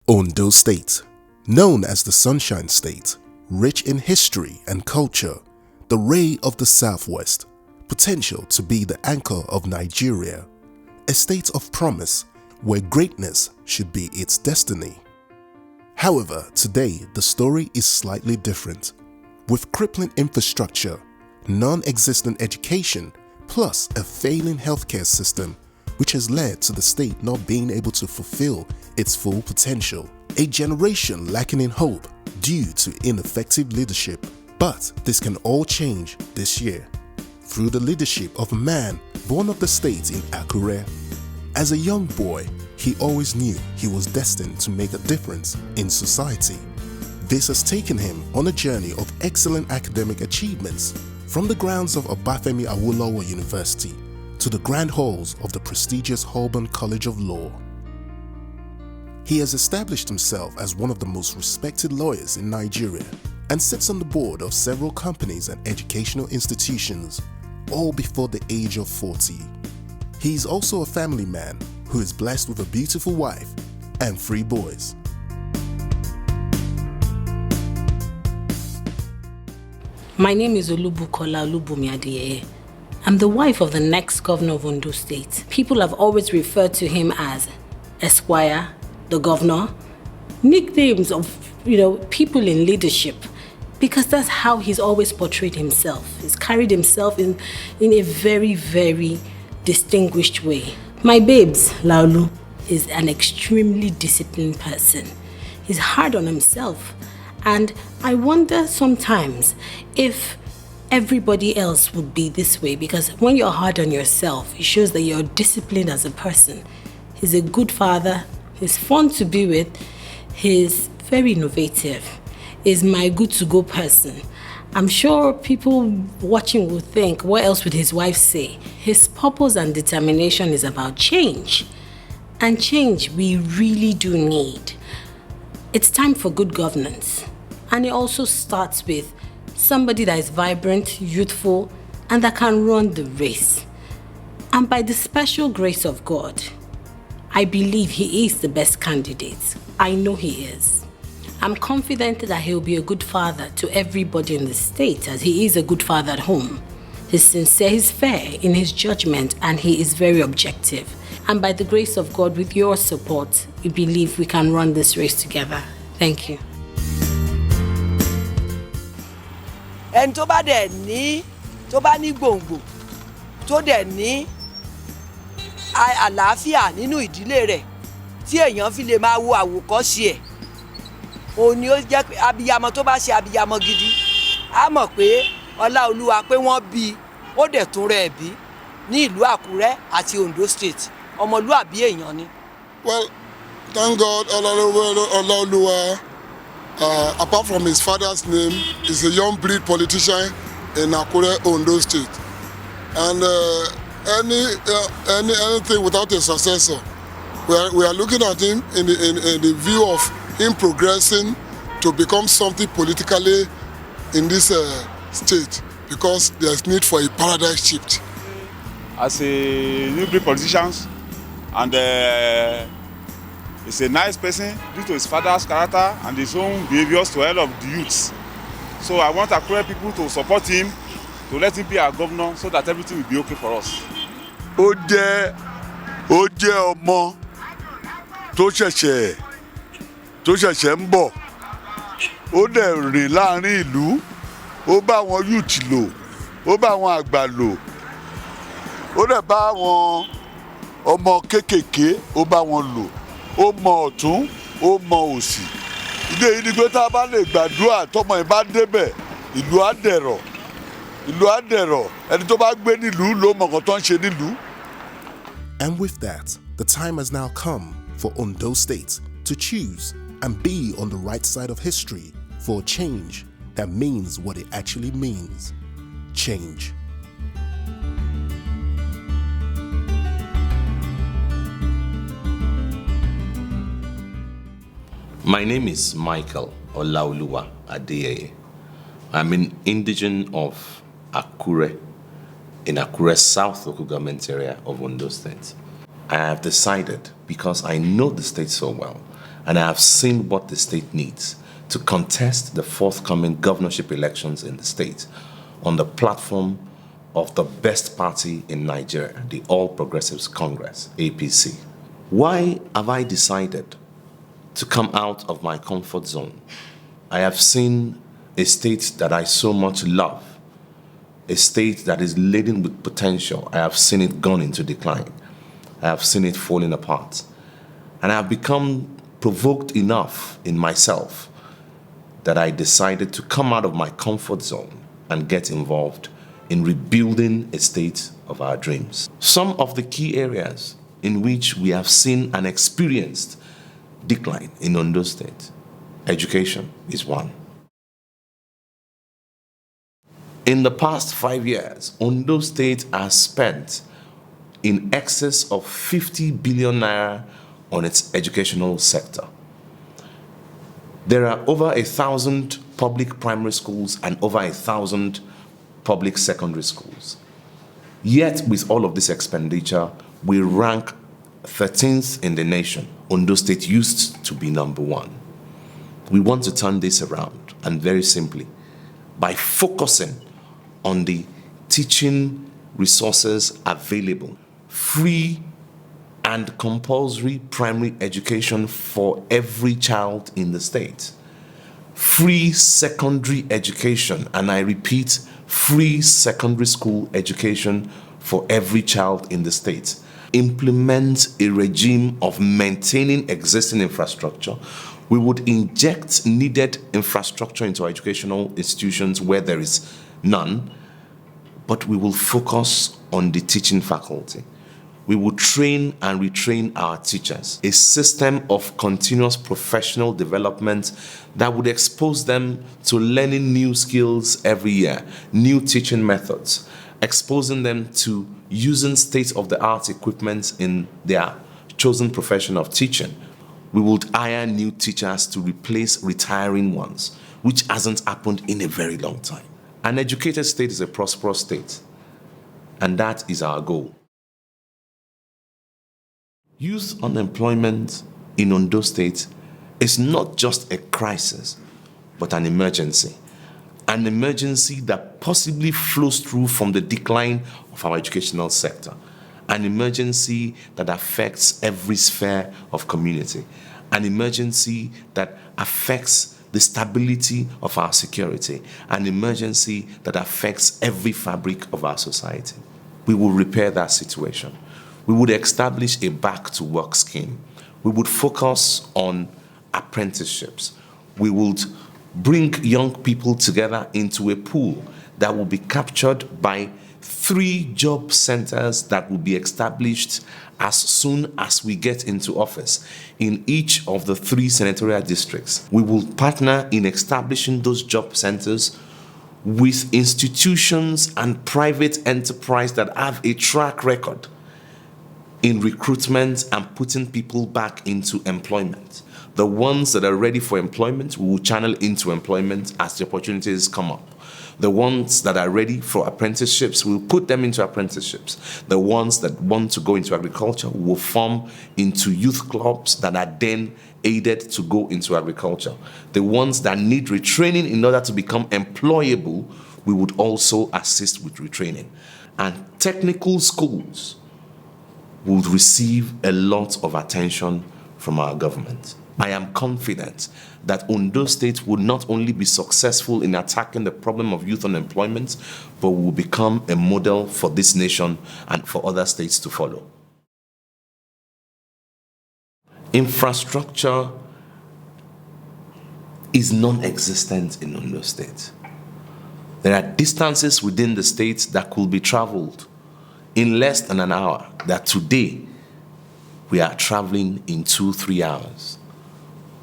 Ondo State, known as the Sunshine State, rich in history and culture, the ray of the Southwest, potential to be the anchor of Nigeria, a state of promise where greatness should be its destiny. However, today the story is slightly different. With crippling infrastructure, non-existent education, plus a failing healthcare system, which has led to the state not being able to fulfill its full potential. A generation lacking in hope due to ineffective leadership. But this can all change this year through the leadership of a man born of the state in Akure. As a young boy, he always knew he was destined to make a difference in society. This has taken him on a journey of excellent academic achievements, from the grounds of Obafemi Awolowo University to the grand halls of the prestigious Holborn College of Law. He has established himself as one of the most respected lawyers in Nigeria and sits on the board of several companies and educational institutions, all before the age of 40. He is also a family man who is blessed with a beautiful wife and 3 boys. My name is Olaoluwa Adeyeye. I'm the wife of the next governor of Ondo State. People have always referred to him as Esquire, the governor, nicknames of people in leadership, because that's how he's always portrayed himself. He's carried himself in a very, very distinguished way. My babes, Laulu, is an extremely disciplined person. He's hard on himself, and I wonder sometimes if everybody else would be this way, because when you're hard on yourself, it shows that you're disciplined as a person. He's a good father, he's fun to be with, he's very innovative, he's my good-to-go person. I'm sure people watching will think, what else would his wife say? His purpose and determination is about change. And change we really do need. It's time for good governance. And it also starts with somebody that is vibrant, youthful, and that can run the race. And by the special grace of God, I believe he is the best candidate. I know he is. I'm confident that he'll be a good father to everybody in the state, as he is a good father at home. He's sincere, he's fair in his judgment, and he is very objective. And by the grace of God, with your support, we believe we can run this race together. Thank you. ẹni tó bá ní gbòǹgbò tó dẹ̀ ní àlàáfíà nínú ìdílé rẹ̀ tí èèyàn fi lè máa wo àwòkọ́ṣe ẹ̀ òun ni ó jẹ́ pé abiyamọ tó bá ṣe abiyamọ gidi á mọ̀ pé Olaoluwa pé wọ́n bí ó dẹ̀ tún rẹ̀ bí ní ìlú Àkúrẹ́ àti Ondo State ọmọlúàbí èèyàn ni. Well, thank God Olaoluwa, apart from his father's name, is a young breed politician in Akure, Ondo State. And anything without a successor, we are looking at him in the view of him progressing to become something politically in this state, because there's need for a paradigm shift. As a new breed politician, and he's a nice person due to his father's character and his own behaviors to all of the youths. So I want Akure people to support him, to let him be our governor, so that everything will be okay for us. Ó jẹ́ ọmọ tó ṣẹ̀ṣẹ̀ ń bọ̀. Ó dẹ̀ rìn láàrin ìlú, ó bá àwọn youth lò, ó bá àwọn àgbà lò, ó dẹ̀ bá àwọn ọmọ kéékèèké, ó bá wọn lò. Ó mọ ọ̀tún, ó mọ òsì. Ìdí èyí ni pé tá a bá lè gbàdúrà tọmọ ẹ̀ bá débẹ̀, ìlú á dẹ̀rọ̀. Ẹni tó bá gbé nílùú ló mọ nǹkan tó ń ṣe nílùú. And with that, the time has now come for Ondo State to choose and be on the right side of history for a change that means what it actually means. Change. My name is Michael Olaoluwa Adeyeye. I'm an indigene of Akure, in Akure South local government area of Ondo State. I have decided, because I know the state so well, and I have seen what the state needs to contest the forthcoming governorship elections in the state on the platform of the best party in Nigeria, the All Progressives Congress, APC. Why have I decided to come out of my comfort zone? I have seen a state that I so much love, a state that is laden with potential. I have seen it gone into decline. I have seen it falling apart. And I have become provoked enough in myself that I decided to come out of my comfort zone and get involved in rebuilding a state of our dreams. Some of the key areas in which we have seen and experienced decline in Ondo State, education is one. In the past 5 years, Ondo State has spent in excess of 50 billion naira on its educational sector. There are over 1,000 public primary schools and over 1,000 public secondary schools. Yet, with all of this expenditure, we rank 13th in the nation. Ondo State used to be number 1. We want to turn this around, and very simply, by focusing on the teaching resources available, free and compulsory primary education for every child in the state, free secondary education, and I repeat, free secondary school education for every child in the state, implement a regime of maintaining existing infrastructure. We would inject needed infrastructure into our educational institutions where there is none, but we will focus on the teaching faculty. We will train and retrain our teachers, a system of continuous professional development that would expose them to learning new skills every year, new teaching methods, exposing them to using state-of-the-art equipment in their chosen profession of teaching. We would hire new teachers to replace retiring ones, which hasn't happened in a very long time. An educated state is a prosperous state, and that is our goal. Youth unemployment in Ondo State is not just a crisis, but an emergency. An emergency that possibly flows through from the decline of our educational sector. An emergency that affects every sphere of community. An emergency that affects the stability of our security. An emergency that affects every fabric of our society. We will repair that situation. We would establish a back-to-work scheme. We would focus on apprenticeships. We would bring young people together into a pool that will be captured by 3 job centers that will be established as soon as we get into office in each of the 3 senatorial districts. We will partner in establishing those job centers with institutions and private enterprise that have a track record in recruitment and putting people back into employment. The ones that are ready for employment, we will channel into employment as the opportunities come up. The ones that are ready for apprenticeships, we'll put them into apprenticeships. The ones that want to go into agriculture, we will form into youth clubs that are then aided to go into agriculture. The ones that need retraining in order to become employable, we would also assist with retraining. And technical schools would receive a lot of attention from our government. I am confident that Ondo State would not only be successful in attacking the problem of youth unemployment, but will become a model for this nation and for other states to follow. Infrastructure is non-existent in Ondo State. There are distances within the state that could be traveled in less than an hour, that today we are traveling in 2-3 hours.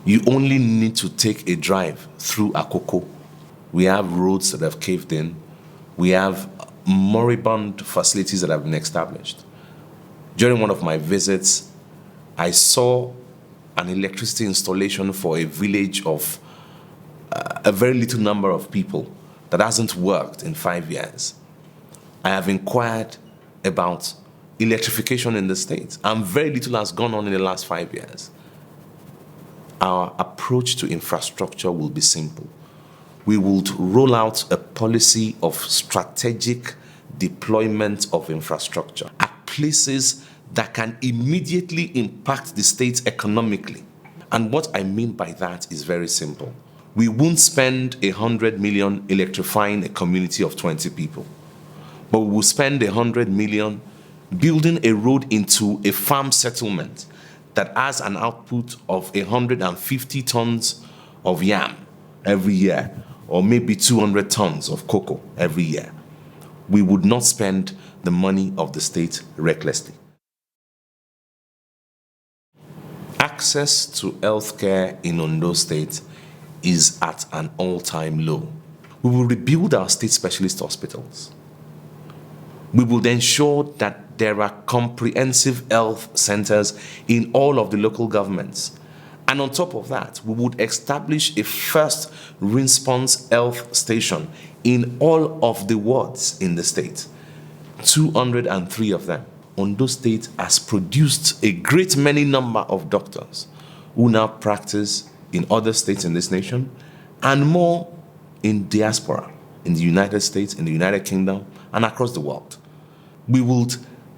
You only need to take a drive through Akoko. We have roads that have caved in. We have moribund facilities that have been established. During one of my visits, I saw an electricity installation for a village of a very little number of people that hasn't worked in 5 years. I have inquired about electrification in the state, and very little has gone on in the last 5 years. our approach to infrastructure will be simple. We will roll out a policy of strategic deployment of infrastructure at places that can immediately impact the state economically. And what I mean by that is very simple. We won't spend 100 million electrifying a community of 20 people, but we will spend 100 million building a road into a farm settlement that has an output of 150 tons of yam every year, or maybe 200 tons of cocoa every year. We would not spend the money of the state recklessly. Access to healthcare in Ondo State is at an all-time low. We will rebuild our state specialist hospitals. We will ensure that there are comprehensive health centers in all of the local governments. And on top of that, we would establish a first response health station in all of the wards in the state, 203 of them. Ondo State has produced a great many number of doctors who now practice in other states in this nation and more in diaspora, in the United States, in the United Kingdom, and across the world. We will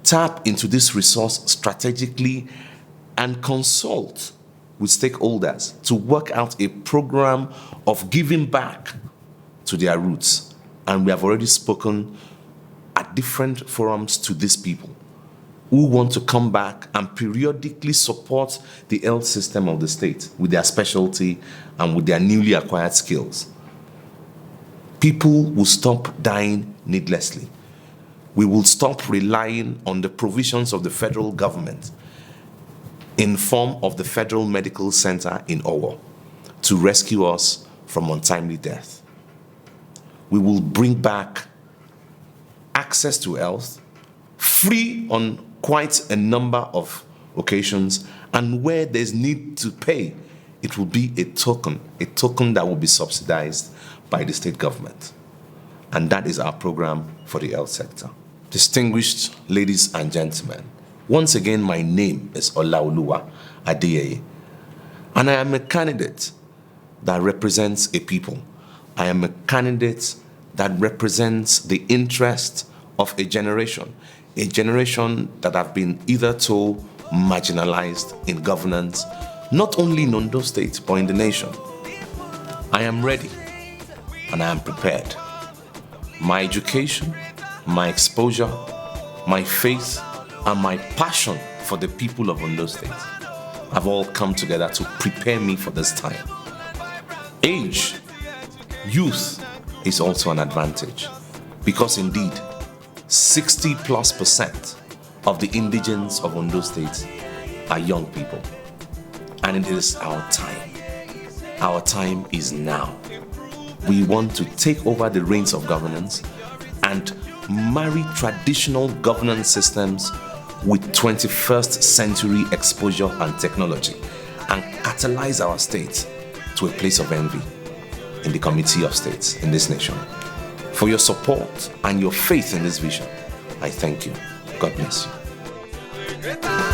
tap into this resource strategically and consult with stakeholders to work out a program of giving back to their roots. And we have already spoken at different forums to these people who want to come back and periodically support the health system of the state with their specialty and with their newly acquired skills. People will stop dying needlessly. We will stop relying on the provisions of the federal government in form of the Federal Medical Center in Owo to rescue us from untimely death. We will bring back access to health, free on quite a number of occasions, and where there's need to pay, it will be a token that will be subsidized by the state government. And that is our program for the health sector. Distinguished ladies and gentlemen, once again, my name is Olaoluwa Adeyeye, and I am a candidate that represents a people. I am a candidate that represents the interest of a generation that have been hitherto marginalized in governance, not only in Ondo State, but in the nation. I am ready and I am prepared. My education, my exposure, my faith, and my passion for the people of Ondo State have all come together to prepare me for this time. Age, youth is also an advantage, because indeed 60+% of the indigents of Ondo State are young people. And it is our time. Our time is now. We want to take over the reins of governance and marry traditional governance systems with 21st century exposure and technology, and catalyze our state to a place of envy in the Committee of States in this nation. For your support and your faith in this vision, I thank you. God bless you.